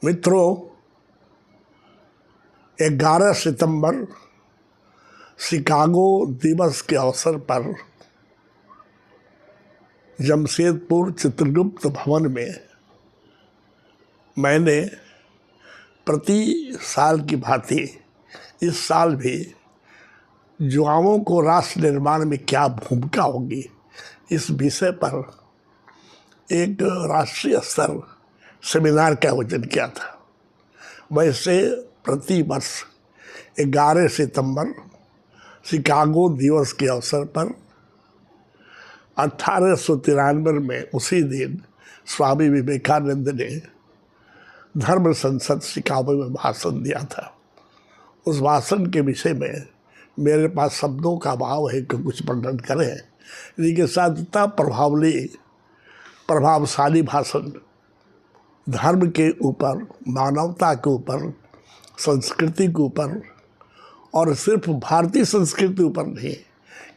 मित्रों, 11 सितंबर शिकागो दिवस के अवसर पर जमशेदपुर चित्रगुप्त भवन में मैंने प्रति साल की भांति इस साल भी युवाओं को राष्ट्र निर्माण में क्या भूमिका होगी, इस विषय पर एक राष्ट्रीय स्तर सेमिनार का आयोजन किया था। वैसे प्रति वर्ष 11 सितंबर शिकागो दिवस के अवसर पर 1893 में उसी दिन स्वामी विवेकानंद ने धर्म संसद शिकागो में भाषण दिया था। उस भाषण के विषय में मेरे पास शब्दों का अभाव है कि कुछ वर्णन करें, लेकिन साथ इतना प्रभावशाली भाषण धर्म के ऊपर, मानवता के ऊपर, संस्कृति के ऊपर, और सिर्फ भारतीय संस्कृति के ऊपर नहीं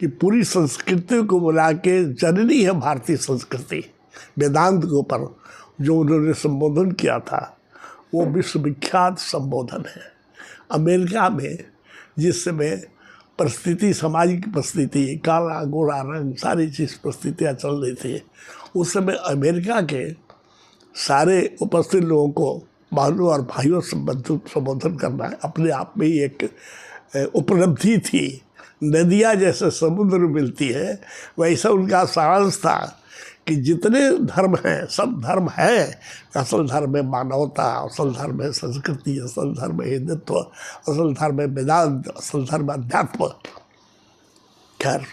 कि पूरी संस्कृति को बुला के जननी है भारतीय संस्कृति, वेदांत के ऊपर जो उन्होंने संबोधन किया था वो विश्वविख्यात संबोधन है। अमेरिका में जिस समय परिस्थिति, सामाजिक परिस्थिति, काला गोरा रंग, सारी चीज़ परिस्थितियाँ चल रही थी, उस समय अमेरिका के सारे उपस्थित लोगों को बहनों और भाइयों से संबोधन करना अपने आप में ही एक उपलब्धि थी। नदियाँ जैसे समुद्र में मिलती है, वैसा उनका सारांश था कि जितने धर्म हैं सब धर्म है। असल धर्म है मानवता, असल धर्म है संस्कृति, असल धर्म है हिंदुत्व, असल धर्म है वेदांत, असल धर्म अध्यात्म। खैर,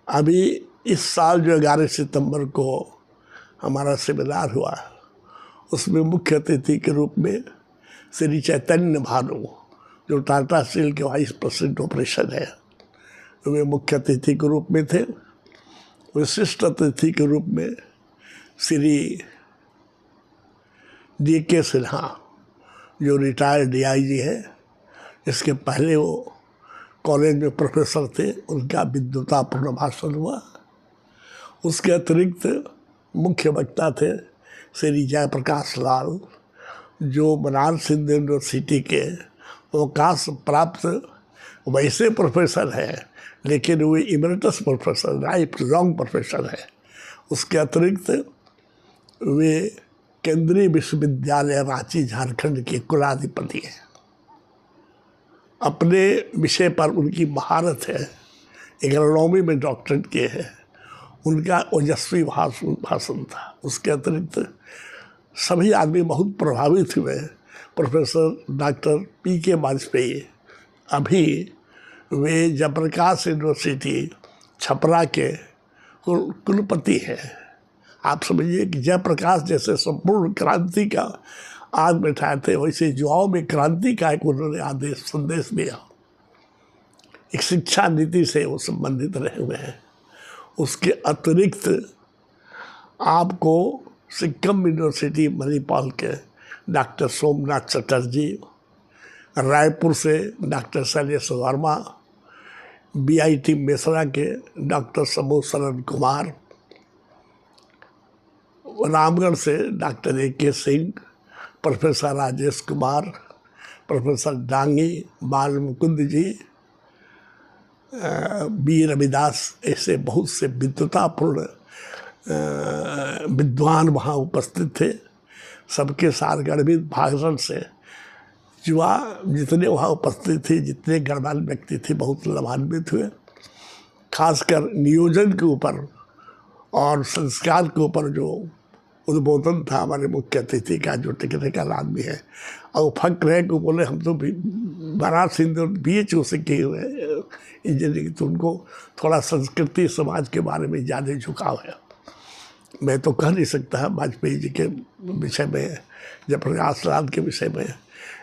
अभी इस साल जो 11 सितंबर को हमारा सेमिनार हुआ, उसमें मुख्य अतिथि के रूप में श्री चैतन्य भानु, जो टाटा स्टील के वाइस प्रेसिडेंट ऑपरेशन है, वे मुख्य अतिथि के रूप में थे। विशिष्ट अतिथि के रूप में श्री D.K. सिन्हा, जो रिटायर्ड DIG है, इसके पहले वो कॉलेज में प्रोफेसर थे, उनका विद्वतापूर्ण भाषण हुआ। उसके अतिरिक्त मुख्य वक्ता थे श्री जयप्रकाश लाल, जो बनारस हिंदू यूनिवर्सिटी के अवकाश प्राप्त वैसे प्रोफेसर हैं, लेकिन वे इमरिटस प्रोफेसर, लाइफ लॉन्ग प्रोफेसर है। उसके अतिरिक्त वे केंद्रीय विश्वविद्यालय रांची झारखंड के कुलाधिपति हैं। अपने विषय पर उनकी महारत है, इकोनॉमी में डॉक्टरेट किए हैं, उनका ओजस्वी भाषण था। उसके अतिरिक्त सभी आदमी बहुत प्रभावित हुए। Professor doctor P.K. वाजपेयी, अभी वे जयप्रकाश यूनिवर्सिटी छपरा के कुलपति हैं। आप समझिए कि जयप्रकाश जैसे संपूर्ण क्रांति का आग बैठाए थे, वैसे युवाओं में क्रांति का एक उन्होंने आदेश संदेश दिया। एक शिक्षा नीति से वो संबंधित रहे हुए हैं। उसके अतिरिक्त आपको सिक्किम यूनिवर्सिटी मणिपाल के डॉक्टर सोमनाथ चटर्जी, रायपुर से डॉक्टर शैलेश वर्मा, BIT मेसरा के डॉक्टर समूह शरण कुमार, रामगढ़ से doctor A.K. Singh, professor Rajesh Kumar, professor Dangi बाल मुकुंद जी, B. रविदास, ऐसे बहुत से विद्वतापूर्ण विद्वान वहाँ उपस्थित थे। सबके साथ गणित भाषण से युवा जितने वहाँ उपस्थित थे, जितने गणमान्य व्यक्ति थे, बहुत लाभान्वित हुए। खासकर नियोजन के ऊपर और संस्कार के ऊपर जो उद्बोधन था हमारे मुख्य अतिथि का, जो टेक्निकल आदमी है, और फक्र है कि बोले हम तो बनारस हिंदू BHU से किए हुए इंजीनियरिंग, तो उनको थोड़ा संस्कृति समाज के बारे में ज़्यादा झुकाव है। मैं तो कह नहीं सकता वाजपेयी जी के विषय में, जयप्रकाश लाल के विषय में,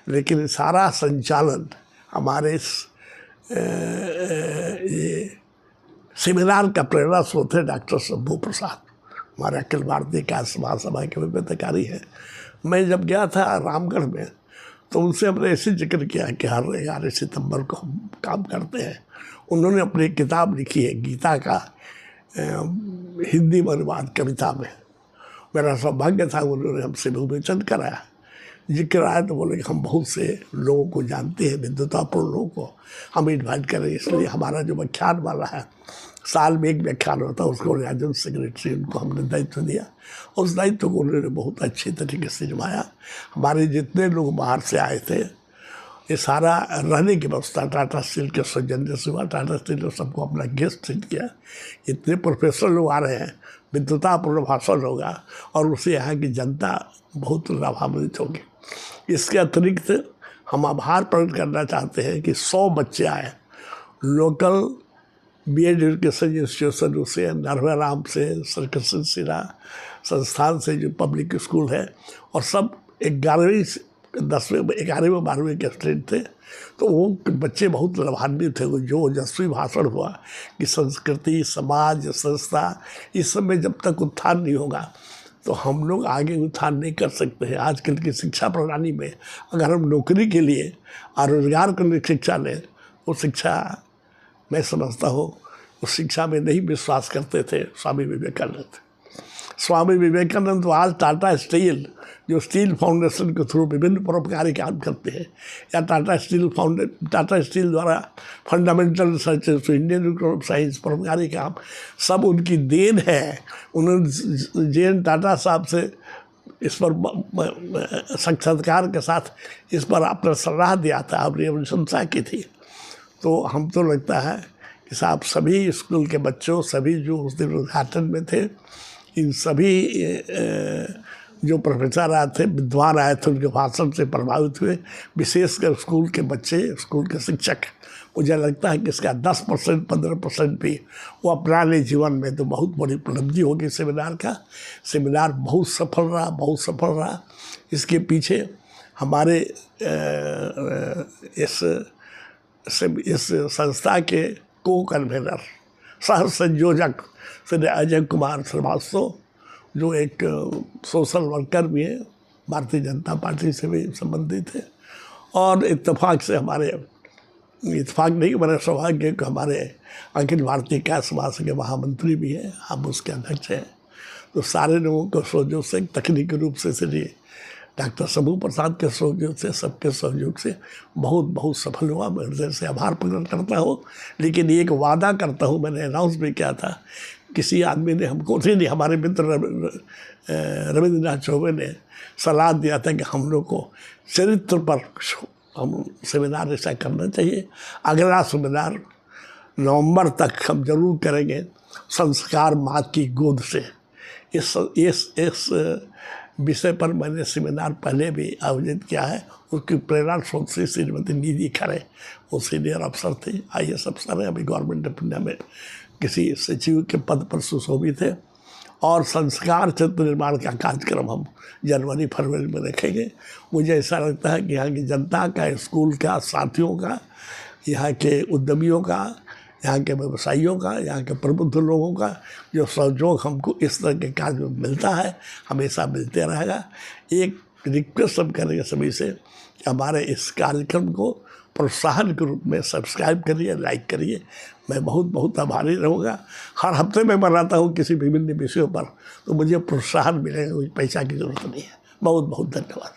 लेकिन सारा संचालन हमारे इस ये सेमिनार का प्रेरणा स्रोत है डॉक्टर शंभू प्रसाद, हमारे अखिल भारतीय कायस्थ महासभा के अधिकारी हैं। मैं जब गया था रामगढ़ में, तो उनसे हमने ऐसे जिक्र किया कि हर 11 सितंबर को हम काम करते हैं। उन्होंने अपनी किताब लिखी है गीता का हिंदी में अनुवाद कविता में। मेरा सौभाग्य था, उन्होंने हमसे विवेचन कराया। जिक्र आया तो बोले कि हम बहुत से लोगों को जानते हैं, विद्वतापूर्ण लोगों को हम इन्वाइट करें। इसलिए हमारा जो व्याख्यान वाला है, साल में एक व्याख्यान होता है, उसको एजेंट सेक्रेटरी उनको हमने दायित्व दिया। उस दायित्व को उन्होंने बहुत अच्छे तरीके से निभाया। हमारे जितने लोग बाहर से आए थे, ये सारा रहने की व्यवस्था टाटा स्टील के सौजन्य से हुआ। टाटा स्टील ने सबको अपना गेस्ट ट्रीट किया। इतने प्रोफेसर लोग आ रहे हैं, विद्वतापूर्ण भाषण होगा और उससे यहाँ की जनता बहुत लाभान्वित होगी। इसके अतिरिक्त हम आभार प्रकट करना चाहते हैं कि 100 बच्चे आए लोकल बीएड एजुकेशन इंस्टीट्यूशन से, नरवाराम से, सरकसन सिरा संस्थान से जो पब्लिक स्कूल है, और सब 11वीं 12वीं के स्टूडेंट थे। तो वो बच्चे बहुत लाभान्वित थे। जो ओजस्वी भाषण हुआ कि संस्कृति, समाज, संस्था, इस सब में जब तक उत्थान नहीं होगा तो हम लोग आगे उत्थान नहीं कर सकते हैं। आजकल की शिक्षा प्रणाली में अगर हम नौकरी के लिए और रोजगार के लिए शिक्षा लें, वो शिक्षा मैं समझता हूँ उस शिक्षा में नहीं विश्वास करते थे स्वामी विवेकानंद। स्वामी विवेकानंद तो आज टाटा स्टील, जो स्टील फाउंडेशन के थ्रू विभिन्न परोपकारी काम करते हैं, या टाटा स्टील द्वारा फंडामेंटल रिसर्च इंडियन साइंस परोपकारी काम, सब उनकी देन है। उन्होंने जे.एन. टाटा साहब से इस पर साक्षात्कार के साथ इस पर अपना सलाह दिया था, अपनी अनुशंसा की थी। तो हम तो लगता है कि साहब सभी स्कूल के बच्चों, सभी जो उस दिन उद्घाटन में थे, इन सभी जो प्रोफेसर आए थे, विद्वान आए थे, उनके भाषण से प्रभावित हुए। विशेषकर स्कूल के बच्चे, स्कूल के शिक्षक, मुझे लगता है कि इसका 10% 15% भी वो अपना ले जीवन में, तो बहुत बड़ी उपलब्धि होगी सेमिनार का। सेमिनार बहुत सफल रहा, बहुत सफल रहा। इसके पीछे हमारे इस संस्था के को कन्वीनर, सह संयोजक श्री अजय कुमार श्रीवास्तव, जो एक सोशल वर्कर भी हैं, भारतीय जनता पार्टी से भी संबंधित है, और इत्तेफाक से हमारे, इत्तेफाक नहीं मेरा सौभाग्य कि हमारे अखिल भारतीय कैश महासंघ के महामंत्री भी हैं, हम उसके अध्यक्ष हैं। तो सारे लोगों को सहयोग से, तकनीकी रूप से श्री डॉक्टर शंभू प्रसाद के सहयोग से, सबके सहयोग से बहुत बहुत सफल हुआ। मैं हृदय से आभार प्रकट करता हूँ। लेकिन एक वादा करता हूँ, मैंने अनाउंस भी किया था, किसी आदमी ने हमको नहीं, हमारे मित्र रविंद्रनाथ चौबे ने सलाह दिया था कि हम लोग को चरित्र पर हम सेमिनार ऐसा करना चाहिए। अगला सेमिनार नवंबर तक हम जरूर करेंगे, संस्कार माँ की गोद से। इस विषय पर मैंने सेमिनार पहले भी आयोजित किया है। उसकी प्रेरणा स्रोत से श्रीमती निधि खरे, वो सीनियर अफसर थे, IAS अफसर है, अभी गवर्नमेंट ऑफ इंडिया में किसी सचिव के पद पर सुशोभित है। और संस्कार चित्र निर्माण का कार्यक्रम हम जनवरी फरवरी में रखेंगे। मुझे ऐसा लगता है कि यहाँ की जनता का, स्कूल का, साथियों का, यहाँ के उद्यमियों का, यहाँ के व्यवसायियों का, यहाँ के प्रबुद्ध लोगों का जो सहयोग हमको इस तरह के कार्य में मिलता है, हमेशा मिलते रहेगा। एक रिक्वेस्ट हम करेंगे सभी से कि हमारे इस कार्यक्रम को प्रोत्साहन के रूप में सब्सक्राइब करिए, लाइक करिए। मैं बहुत बहुत आभारी रहूँगा। हर हफ्ते मैं बनाता हूँ किसी विभिन्न विषयों पर, तो मुझे प्रोत्साहन मिलेगा, कोई पैसा की ज़रूरत नहीं है। बहुत बहुत धन्यवाद।